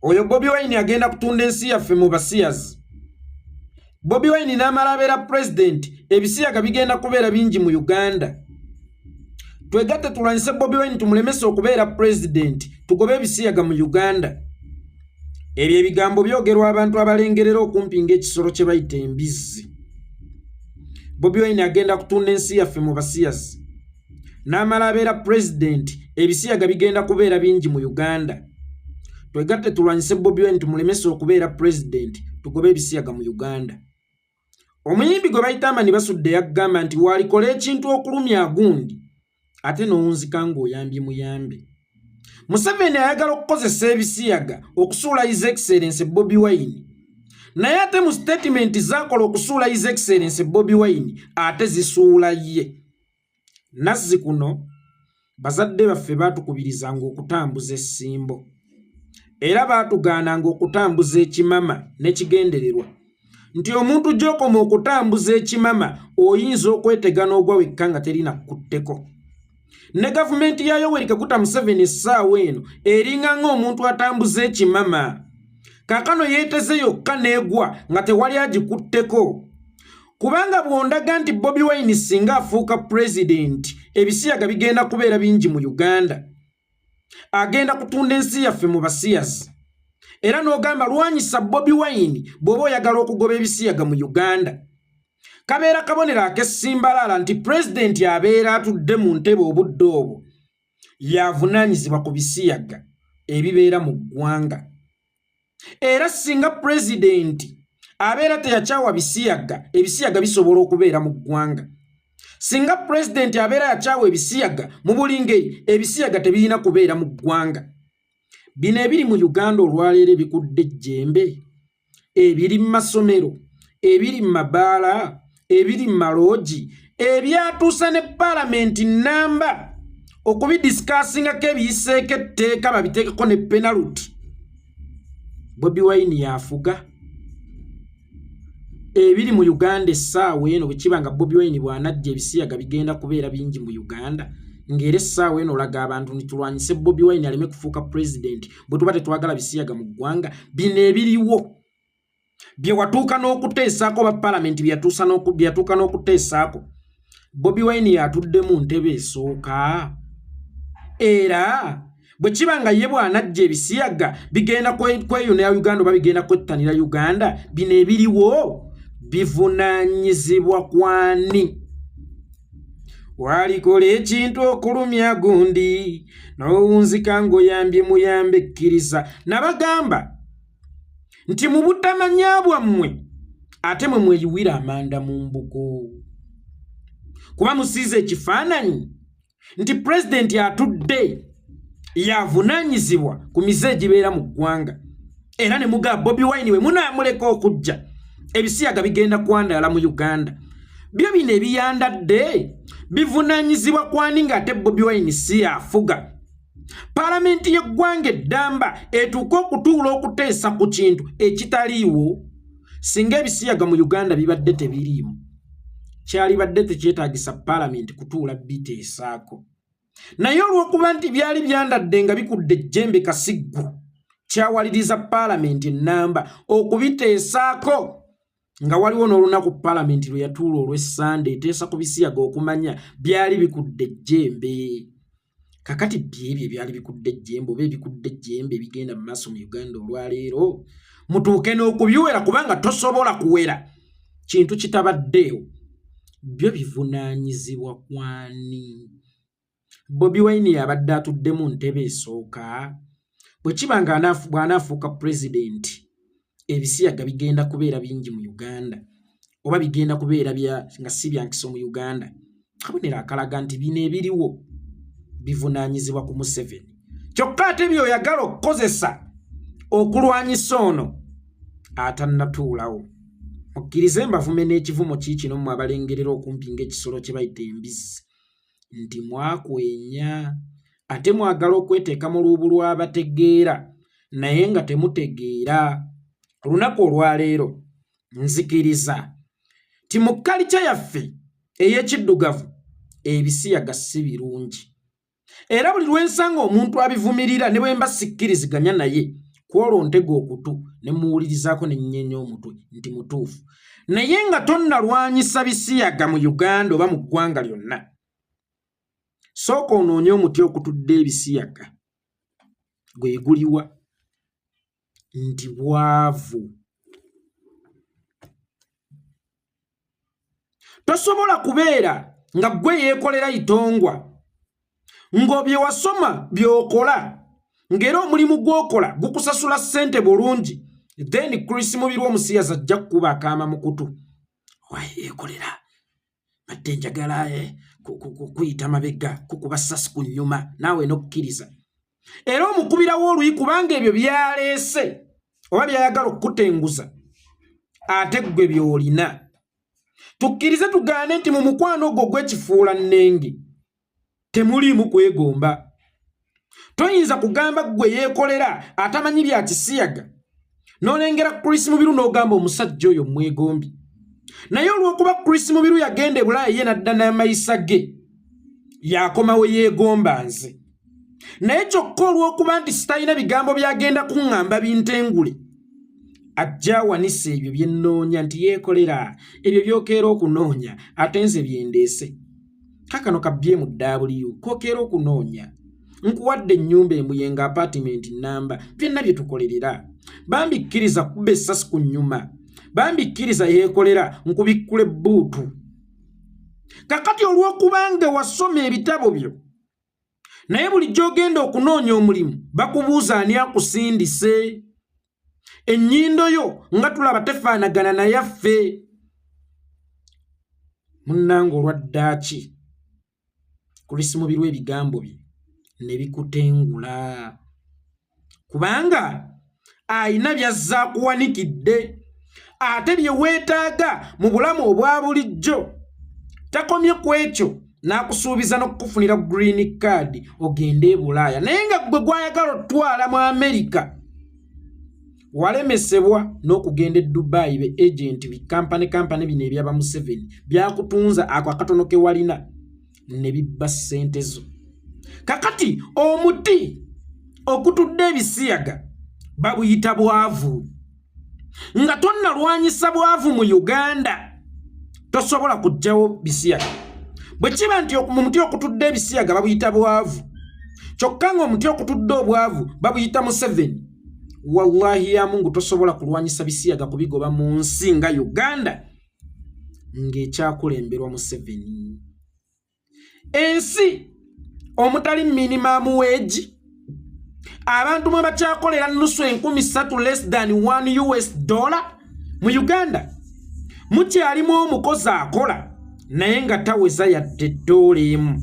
Oyo Bobi Wine agenda kutunda ensi yaffe mu basiyazi. Bobi Wine n'amala abeera president, ebisiyaga bigenda kubeera bingi mu Uganda. Twegatte tulwanyise Bobi Wine tumulemese okubeera president, tugobe ebisiyaga mu Uganda. Ebyo ebigambo byogerwa abantu abalengerera okumpi ng'ekisolo kye bayita embizzi. Bobi Wine agenda kutunda ensi yaffe mu basiyazi. N'amala abeera president, ebisiyaga bigenda kubeera bingi mu Uganda. Twegatte tulwanyise Bobi Wine tumulemese okubeera president, tugobe ebisiyaga mu Uganda. Omuyimbi gwe bayita Amani Basudde yagamba nti walikola ekintu okulumya agundi, ate n'owunzika ng'oyambye muyambe. Museveni ayagala okukozesa ebisiyaga okusuula His Excellency Bobi Wine. Naye ate mu statement zakola okusuula His Excellency Bobi Wine ate zisuula ye. Nazzi kuno bazadde baffe baatukubirizanga okutambuza essimbo. Era baatugaananga okutambuza ekimama n'ekigendererwa. Nti omuntu gy'okoma okutambuza ekimama oyinza okwetega n'ogwa wekka nga terina kutteko. Ne gavumenti ya Yoweri Kaguta Museveni essaawa eno eringa ng'omuntu atambuza ekimama. Kaakano yeeteze yokka n'egwa nga tewali agikutteko. Kubanga bw'ondaga nti Bobi Wine singa afuuka president, ebisiyaga bigenda kubeera bingi mu Uganda. Agenda kutunda ensi yaffe mu basiyazi. Era n'ogamba lwanyisa Bobi Wine bw'oba oyagala okugoba ebisiyaga mu Uganda. Kabeera kabonero ak'essimbalala nti president abeera atudde mu ntebe obudde obwo yavunaanyizibwa ku bisiyaga ebibeera mu ggwanga. Era singa president abeera teyakyawa bisiyaga, ebisiyaga bisobola okubeera mu ggwanga. Singa president abeera yakyawa ebisiyaga mu buli ngeri, ebisiyaga tebirina kubeera mu ggwanga. Bino ebiri mu Uganda olwaleero ebikudde ejjembe, ebiri mu masomero, ebiri mu mabaala, ebiri mu maloogi, ebyatuusa ne palamenti nnamba okubidisikaasingako ebiyiseeko etteeka babiteekeko ne penalty. Bobi Wine yafuga. Ebiri mu Uganda essaawa eno bwe kiba nga Bobi Wine bw'anajja ebisiyaga bigenda kubeera bingi mu Uganda. Ng'era essaawa eno olaga abantu nitulwanyise Bobi Wine aleme kufuuka president bwe tuba tetwagala bisiyaga mu ggwanga. Bino ebiriwo bye watuuka n'okuteesaako ba palamenti byatuuka n'okuteesaako. Bobi Wine yatudde mu ntebe esooka. Era bwe kiba nga ye bw'anajja ebisiyaga bigenda kweyuna Uganda oba bigenda kwettanira Uganda, bino ebiriwo bivunaanyizibwa kwani? Walikola ekintu okulumya gundi, n'owunzika ng'oyambye muyambe kkiriza. Nabagamba nti mu butamanya bwammwe ate mwe mweyiwira amanda mu mbugo. Kuba musiize ekifaananyi nti president atudde yavunaanyizibwa ku mize egibeera mu ggwanga. Era ne mugamba Bobi Wine we munaamuleka okujja, ebisiyaga bigenda kwandaala mu Uganda. Byo bino ebiyandadde bivunaanyizibwa kwani ng'ate Bobi Wine si afuga. Palamenti y'eggwanga eddamba etuuka okutuula okuteesa ku kintu ekitaliiwo. Singa ebisiyaga mu Uganda bibadde tebiriimu, kyalibadde tekyetaagisa palamenti kutuula biteesaako. Naye olw'okuba nti byali byandadde nga bikudde ejjembe kasiggu, kyawaliriza palamenti ennamba okubiteesaako. Nga waliwo n'olunaku palamenti lwe yatuula olw'Essande eteesa ku bisiyaga okumanya byali bikudde ejjembe. Kakati byebyo ebyali bikudde ejjembe oba ebikudde ejjembe bigenda mu maaso mu Uganda olwaleero, mutuuke n'okubiwera kubanga tosobola kuwera kintu kitabaddeewo. Byo bivunaanyizibwa kwani? Bobi Wine yabadde atudde mu ntebe esooka. Bwe kiba nga bw'anaafuuka president, ebisiyaga bigenda kubeera bingi mu Uganda oba bigenda kubeera nga si byankiso mu Uganda. Kabonero akalaga nti bino ebiriwo bivunaanyizibwa ku Museveni. Kyokka ate by'oyagala okukozesa okulwanyisa ono atannatuulawo. Mukkirize mbavume n'ekivumo kiikino mmwe abalengerera okumpi ng'ekisolo kye bayita embizzi nti mwakwenya ate mwagala okweteeka mu luubu lw'abategeera naye nga temutegeera. Olunaku olwaleero nzikiriza ti mu kalica yaffe ey'ekiddugavu ebisiyaga si birungi. Era buli lwensanga omuntu abivumirira ne bwe mba sikkiriziganya naye kwolwo ntego okutu ne muwulirizaako ne nnyenya omutwe nti mutuufu naye nga tonnalwanyisa bisiyaga mu Uganda oba mu ggwanga lyonna sooka onoonye omuti okutudde ebisiyaga gwe guliwa nti bwavu. Tosobola kubeera nga gwe yeekolera itongwa ng'obye wasoma by'okola ng'era omulimu gw'okola gukusasula ssente bulungi then Chris Mubiri w'omusiyaza ajja kukuba akaama mu kutu yeekolera badde njagala kuyita mabega kukuba ssasi ku nnyuma naawe n'okukkiriza era omukubirawo oluyi kubanga ebyo byaleese oba byayagala okukutenguza ate ggwe by'olina. Tukkirize tugaane nti mu mukwano ogwo gw'ekifuula nnenge temuliimu kwegomba. Toyinza kugamba ggwe yeekolera atamanyi bya kisiyaga n'olengera Chris Mubiru n'ogamba omusajja oyo mwegombi naye olw'okuba Chris Mubiru yagenda e Bulaaya ye n'adda n'amayisa ge yakomawo yeegomba nze naye kyokka olw'okuba nti sitalina bigambo byagenda kuŋŋamba bintengule ajja wanisa ebyo bye nnoonya nti yeekolera ebyo by'okeera okunoonya ate nze byendeese kakano kabbye mu W k'okeera okunoonya nkuwadde ennyumba emuyenga apartment namba byonna bye tukolerera bambikkiriza kubba essasi ku nnyuma bambikkiriza yeekolera nkubikkula ebbuutu kakati olw'okubanga wasoma ebitabo byo naye bulijjo ogenda okunoonya omulimu bakubuuza ani akusindise ennyindo yo nga tulaba tefaanagana nayaffe munnange olwaddaaki Chris Mubiru ebigambo bye ne bikutengula kubanga ayina byazza kuwanikidde ate bye weetaaga mu bulamu obwa bulijjo takomye ku ekyo n'akusuubiza n'okukufunira green card ogende e Bulaaya naye nga gwe gwayagala otwala mu America walemesebwa n'okugenda e Dubai be agent bi kampani bino ebyaba Museveni byakutunza ako akatono ke walina ne bibba ssente zo. Kakati omuti okutudde ebisiyaga babuyita bwavu nga tonnalwanyisa bwavu mu Uganda tosobola kujjawo bisiyaga bwe kiba nti mu muti okutudde ebisiyaga babuyita bwavu kyokka nga omuti okutudde obwavu babuyita Museveni wallahi ya Mungu tosobola kulwanyisa bisiyaga kubigoba mu nsi nga Uganda ng'ekyakulemberwa Museveni ensi omutali minimum wage abantu mwe bakyakolera nusu 3,000 less than $1 mu Uganda mukyalimu omukozi akola naye nga taweza yadde $1 emu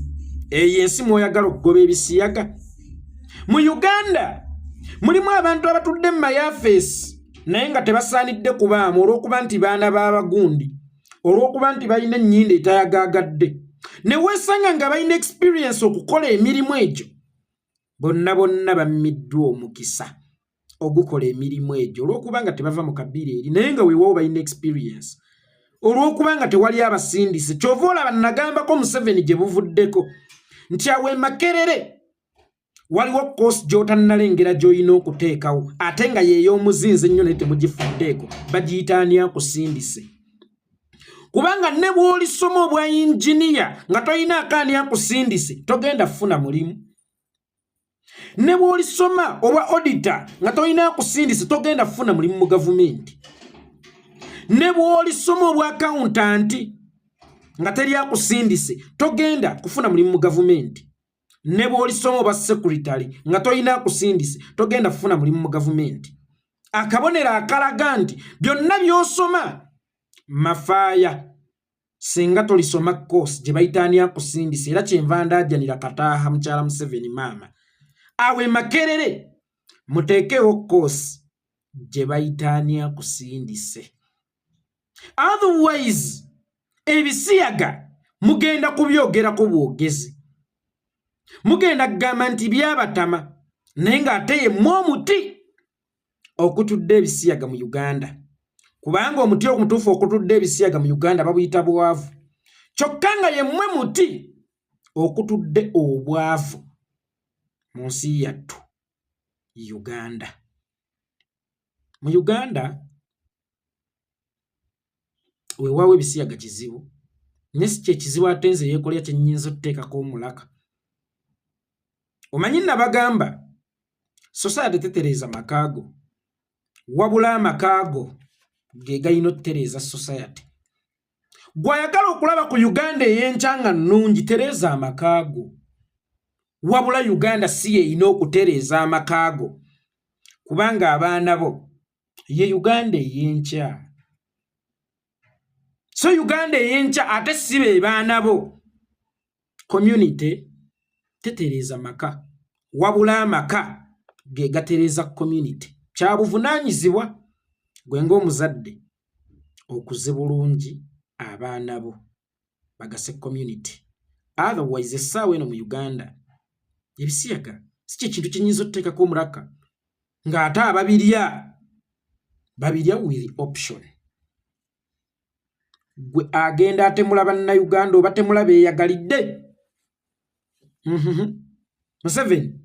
eyo ensi mwoyagala okugoba ebisiyaga mu Uganda mulimu abantu abatudde mu mayafeesi naye nga tebasaanidde kubaamu olw'okuba nti baana b'abagundi olw'okuba nti balina ennyindo etayagaagadde ne weesanga nga balina experience okukola emirimu egyo bonna bammiddwa omukisa ogukola emirimu egyo olw'okuba nga tebava mu kabira eri naye nga weewaawo balina experience olw'okuba nga tewali abasindise kyova olaba nagambako Museveni gye buvuddeko nti awe Makerere waliwo kosi gy'otannalengera gy'olina okuteekawo ate nga yeey'omuzinze ennyo naye temugifuddeeko bagiyita ani akusindise kubanga ne bw'olisoma obwa injiniya nga tolina akaani akusindise togenda kufuna mulimu ne bw'olisoma obwa auditor nga tolina akusindise togenda kufuna mulimu mu gavumenti ne bw'olisoma obwa accountant nga teri akusindise togenda kufuna mulimu mu gavumenti ne bw'olisoma obwa secretary nga tolina akusindise togenda kufuna mulimu mu gavumenti akabonero akalaga nti byonna by'osoma mafaaya singa tolisoma course gye bayita ani akusindise era kyenva ndaajanira kataaha mukyala Museveni maama awe Makerere muteekewo course gye bayita ani akusindise otherwise ebisiyaga mugenda kubyogerako bwogezi mugenda kugamba nti byabatama naye ng'ate yemmwe omuti okutudde ebisiyaga mu Uganda kubanga omuti omutuufu okutudde ebisiyaga mu Uganda babuyita bwavu kyokka nga yemmwe muti okutudde obwavu mu nsi yattu Uganda Mu Uganda weewawo ebisiyaga kizibu nesi kye kizibu ate nze yeekolera kye nnyinza okuteekako omulaka. Omanyi Nabagamba society tetereeza makaago wabula amakaago ge galina okutereeza society. Gw'ayagala okulaba ku Uganda ey'enkya nga nnungi tereeza amakaago wabula Uganda si yeyina okutereeza amakaago kubanga abaana bo ye Uganda ey'enkya. So Uganda ey'enkya ate si be baana bo. Community tetereeza maka wabula amaka ge gatereeza community. Kya buvunaanyizibwa gwe ng'omuzadde okuze bulungi abaana bo bagase community. Otherwise essaawa eno mu Uganda ebisiyaga si kye kintu kyenyinza okuteekako omulaka ng'ate babirya with option. Gwe agenda atemula bannayuganda oba temula beeyagalidde. Museveni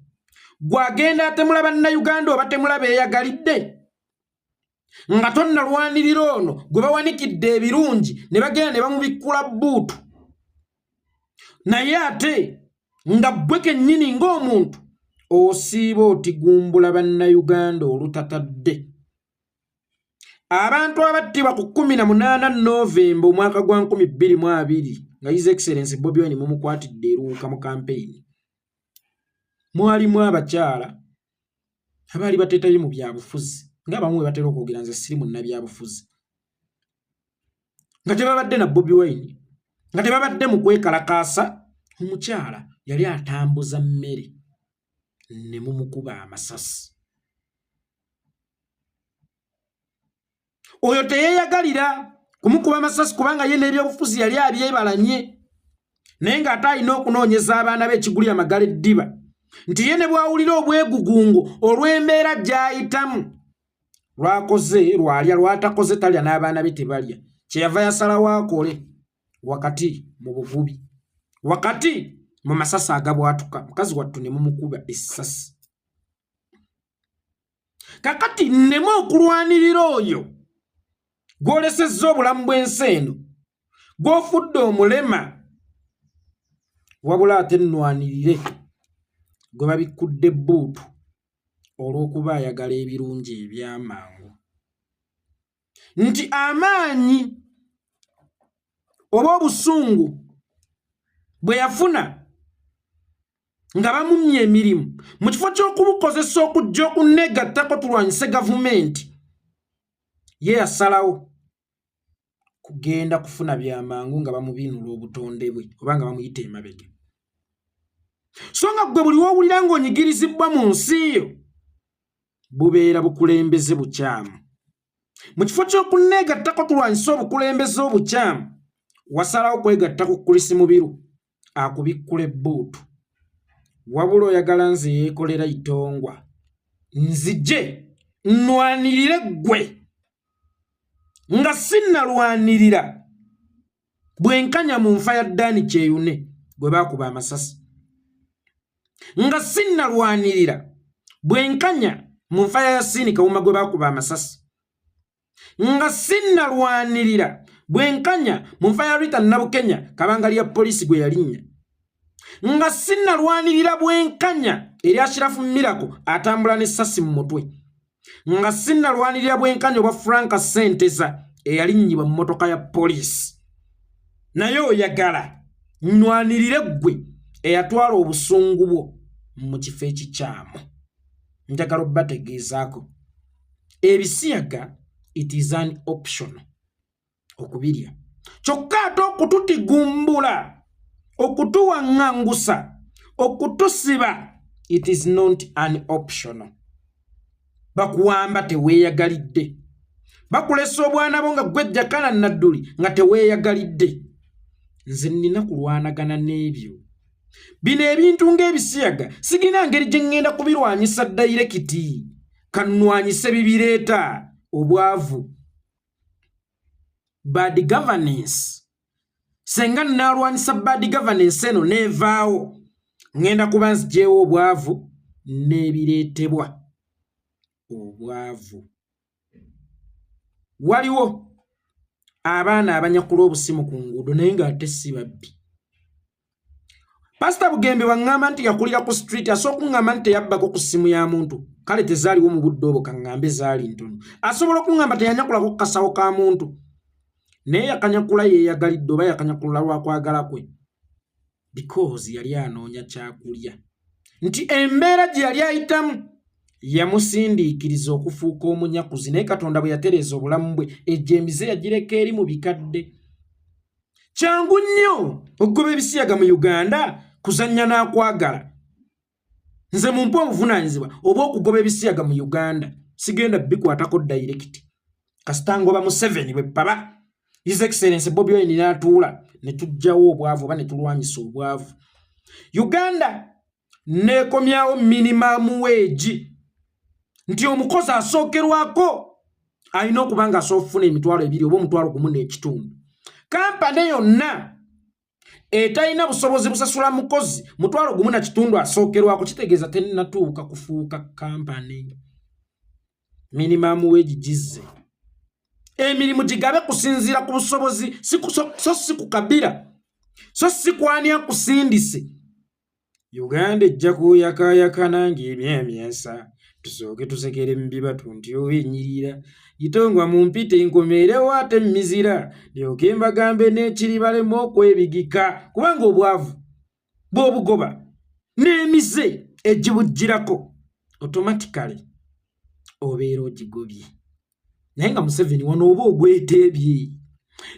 gwe agenda atemula bannayuganda oba temula beeyagalidde nga tonnalwanirira ono gwe bawanikidde ebirungi ne bagenda ne bamubikkula bbuutu naye ate nga ggwe kennyini ng'omuntu osiiba otigumbula bannayuganda olutatadde. Abantu abattibwa ku 18 Novemba omwaka gwa 2020 nga His Excellency Bobi Wine mumukwatidde eruuka mu kampeyini mwalimu abakyala abaali bateetayo mu byabufuzi ng'abamu bwe batera okwogera nze siri munnabyabufuzi nga tebabadde na Bobi Wine nga tebabadde mu kwekalakaasa. Omukyala yali atambuza mmere ne mumukuba amasasi. Oyo teyeeyagalira kumukuba amasasi kubanga ye n'ebyobufuzi yali abyebalanye naye ng'ate alina okunoonyeza abaana b'ekiguli amagala eddiba nti ye ne bw'awulira obwegugungo olw'embeera gy'ayitamu lwakoze lwalya lwatakoze talya n'abaana be tebalya kyeyava yasalawo akole wakati mu buvubi wakati mu masasi agabwatuka mukazi wattu ne mumukuba essasi. Kakati nnemu okulwanirira oyo gw'olesezza obulamu bw'ensi eno gw'ofudde omulema wabula ate nnwanirire gwe babikkudde bbuutu olw'okuba ayagala ebirungi ebyamangu nti amaanyi oba obusungu bwe yafuna nga bamumye emirimu mu kifo ky'okubukozesa okujja okunnegattako tulwanyise gavumenti ye yasalawo kugenda kufuna byamangu nga bamubiinula obutonde bwe oba nga bamuyita emabega. So nga gwe buli w'owulira ng'onyigirizibwa mu nsi yo bubeera bukulembeze bukyamu. Mu kifo ky'okunneegattako tulwanyise obukulembeze obukyamu wasalawo kwegatta ku kulisi mubiru akubikkula ebbuutu wabula oyagala nze yeekolera itongwa nzije nnwanirire ggwe nga sinnalwanirira bwenkanya mu nfa ya Ddaani Kyeyune gwe baakuba amasasi nga sinnalwanirira bwenkanya mu nfa ya Yasiini Kawuma gwe baakuba amasasi nga sinnalwanirira bwenkanya mu nfa ya Rita Nabukenya kabanga lya poliisi gwe yalinnya nga sinnalwanirira bwenkanya eri Ashirafu Miracle atambula n'essasi mu mutwe nga sinnalwanirira bwenkanya obwa Franka Senteza eyalinnyibwa mu mmotoka ya poliisi naye oyagala nnwanirire ggwe eyatwala obusungu bwo mu kifo ekikyamu. Njagala obbategeezaako ebisiyaga it is an option okubirya kyokka ate okututigumbula okutuwaŋŋangusa okutusiba it is not an optional. Bakuwamba teweeyagalidde bakulesa obwana bo nga gwejjakana nadduli nga teweeyagalidde. Nze nnina kulwanagana n'ebyo bino ebintu ng'ebisiyaga sigina ngeri gye ŋŋenda kubirwanyisa dayirekiti kannwanyise bibireeta obwavu bad governance. Senga nnaalwanyisa bad governance eno neevaawo ŋŋenda kuba nzigyewo obwavu n'ebireetebwa obwavu. waliwo abaana abanyakula obusimu ku nguudo naye ng'ate si babbi. Pastor Bugembe wangamba nti yakulira ku street asokungamba nti yabbako ku simu ya muntu kale tezaaliwo mu budde obwo kangambe zaali ntono. Asobola okungamba teyanyakulako kasawo ka muntu naye yakanyakula yeeyagalidde oba yakanyakula lwa kwagala kwe because yali anoonya kyakulya nti embeera gye yali ayitamu yamusindiikiriza okufuuka omunyakuzi naye Katonda bwe yatereeza obulamu bwe ejjo emize yagireka eri mu bikadde. Kyangu nnyo okugoba ebisiyaga mu Uganda kuzannya n'akwagala. Nze mumpe obuvunaanyizibwa oba okugoba ebisiyaga mu Uganda sigenda bikwatako direct kasita ngoba Museveni bwe paba His Excellency Bobi Wine n'atuula ne tujjawo obwavu oba ne tulwanyisa obwavu. Uganda neekomyawo minimum wage nti omukozi asookerwako alina okuba nga asoofuna emitwalo 2 oba omutwalo 1.5. Kampani yonna etalina busobozi busasula mukozi mutwalo 1.5 asookerwako kitegeeza tennatuuka kufuuka kampani. Minimum wage gizze. Emirimu gigabe kusinziira ku busobozi so si ku kabira so si kwani akusindise. Uganda ejja kuyakayakana ng'ebyemyasa tusooke tusekere mbiba tuntyo enyirira itongwa mu mpite enkomeerewo ate mizira lyoke mbagambe n'ekiri balemu okwebigika kubanga obwavu bw'obugoba n'emize egibugirako automatically obeera ogigobye. Naye nga Museveni wano oba ogweteebye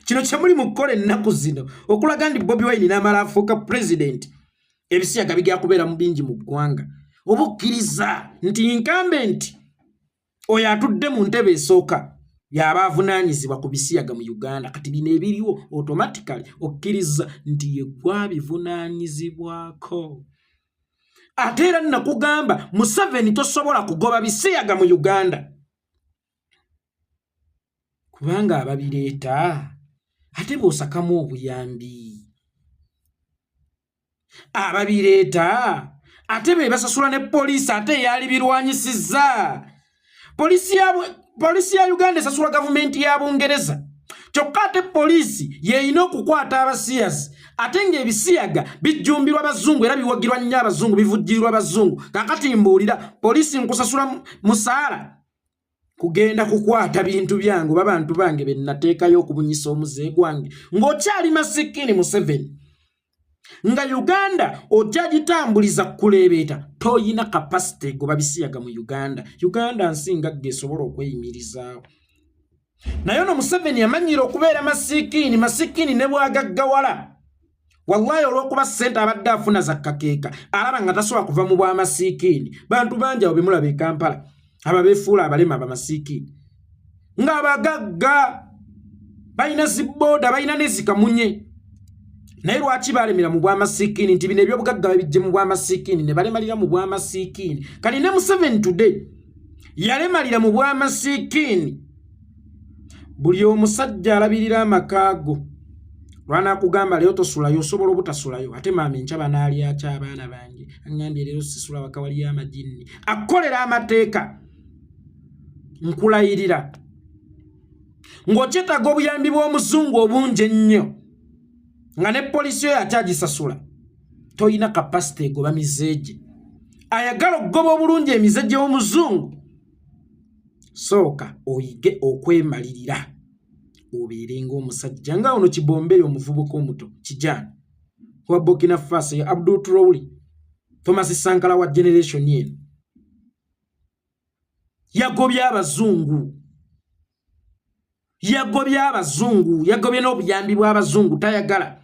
kino kye muli mu kukola ennaku zino okulaga nti Bobi Wine n'amala afuuka president ebisiyaga bigenda kubeera mu bingi mu ggwanga oba okkiriza nti incumbent oyo atudde mu ntebe esooka y'aba avunaanyizibwa ku bisiyaga mu Uganda kati bino ebiriwo automatically okkiriza nti ye gwabivunaanyizibwako. Ate era nakugamba Museveni tosobola kugoba bisiyaga mu Uganda kubanga ababireeta ate bw'osakamu obuyambi ababireeta ate be basasula ne poliisi ate yali birwanyisizza. Poliisi ya Uganda esasula gavumenti ya Bungereza kyokka ate poliisi yeeyina okukwata abasiyazi ate ng'ebisiyaga bijjumbirwa abazungu era biwagirwa nnyo abazungu bivujjirirwa abazungu. Kakati mbuulira poliisi nkusasula musaala kugenda kukwata bintu byange oba bantu bange be nnateekayo okubunyisa omuze gwange ng'okyali masikini Museveni nga Uganda ojja gitambuliza kuleebeeta toyina capacity goba bisiyaga mu Uganda. Uganda nsinga gesobola okweyimirizaawo naye ono Museveni yamanyira okubeera masikini ne bwagaggawala wallahi olw'okuba ssente abadde afuna za kakeeka alaba nga tasobola kuva mu bwamasiikini. Bantu bangi abo bemulaba e Kampala ababeefuula abalema abamasiikini ng'abagagga balina zibooda balina nezikamunye naye lwaki balemera mu bwamasiikini nti bino ebyobugagga babijje mu bwamasiikini ne balemalira mu bwamasiikini. Kali ne Museveni today yalemalira mu bwamasiikini. Buli omusajja alabirira amakaago lwanaakugamba leero tosulayo osobola obutasulayo ate maama enkyaba n'alyakyo abaana bange aŋŋambye leero sisula wakawali amajinni akolera amateeka. Nkulayirira ng'okyetaaga obuyambi bw'omuzungu obungi ennyo nga ne poliisi yo yakyagisasula toyina kapasite egoba mizeege. Ayagala okugoba obulungi emizeege y'omuzungu sooka oyige okwemalirira obeere ng'omusajja nga ono Kibomberi omuvubuka omuto Kijana wa Burkina Faso ya Abdul Traore Thomas Sankara wa generation eno yagobye abazungu yagobye n'obuyambi bw'abazungu tayagala.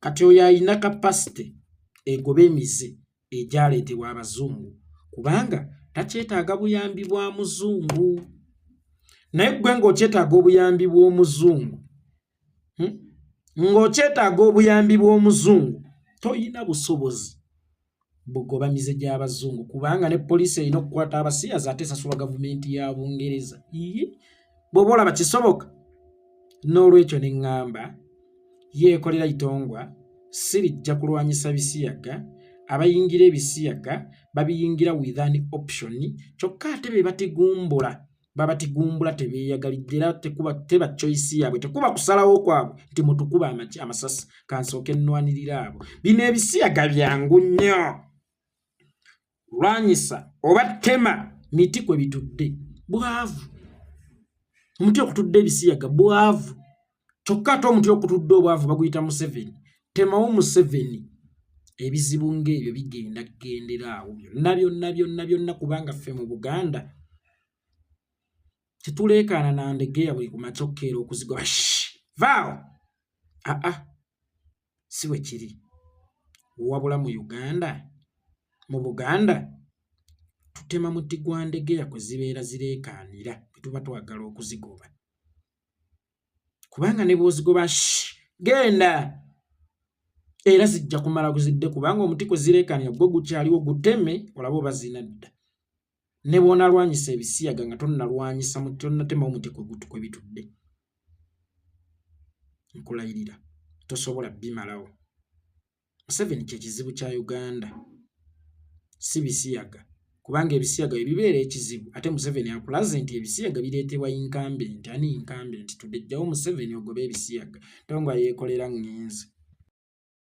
Kati oyo alina kapasite egoba emize egyaleetebwa abazungu kubanga takyetaaga buyambi bwa muzungu. Naye gwe ng'okyetaaga obuyambi bw'omuzungu toyina busobozi bugoba mize gy'abazungu kubanga ne poliisi erina okukwata abasiyazi ate esasula gavumenti ya Bungereza. Bw'oba olaba kisoboka n'olwekyo ne ŋŋamba yeekolera itongwa sirijja kulwanyisa bisiyaga. Abayingira ebisiyaga babiyingira with an option kyokka ate be batigumbula baba tigumbula tebeyagalidde teba choice yabwe tekuba kusalawo kwabwe nti mutukuba amasasi kansooke nnwanirira abo. Bino ebisiyaga byangu nnyo lwanyisa oba tema miti kwe bitudde bwavu. Omuti okutudde ebisiyaga bwavu kyokka ate omuti okutudde obwavu baguyita Museveni. Temawo Museveni ebizibu ng'ebyo bigenda kugenderaawo byonna kubanga ffe mu Buganda tetuleekaana na Ndegeya buli ku macokkeero okuzigoba vaawo. Si bwe kiri. Wabula mu Buganda tutema muti gwa Ndegeya kwe zibeera zireekaanira bwe tuba twagala okuzigoba. Kubanga ne bw'ozigoba genda era zijja kumala kuzidde kubanga omuti kwe zireekaanira gwe gukyaliwo guteme olabe oba zinadda. Ne bw'onalwanyisa ebisiyaga nga tonnalwanyisa muti tonnatema omuti kwe bitudde. Nkulayirira tosobola bimalawo. Museveni kye kizibu kya Uganda si bisiyaga kubanga ebisiyaga ebibeera ekizibu ate Museveni akulaze nti ebisiyaga bireetebwa incumbent. Ani incumbent? Tudejjawo Museveni ogobe ebisiyaga tonga yeekolera ngenzi.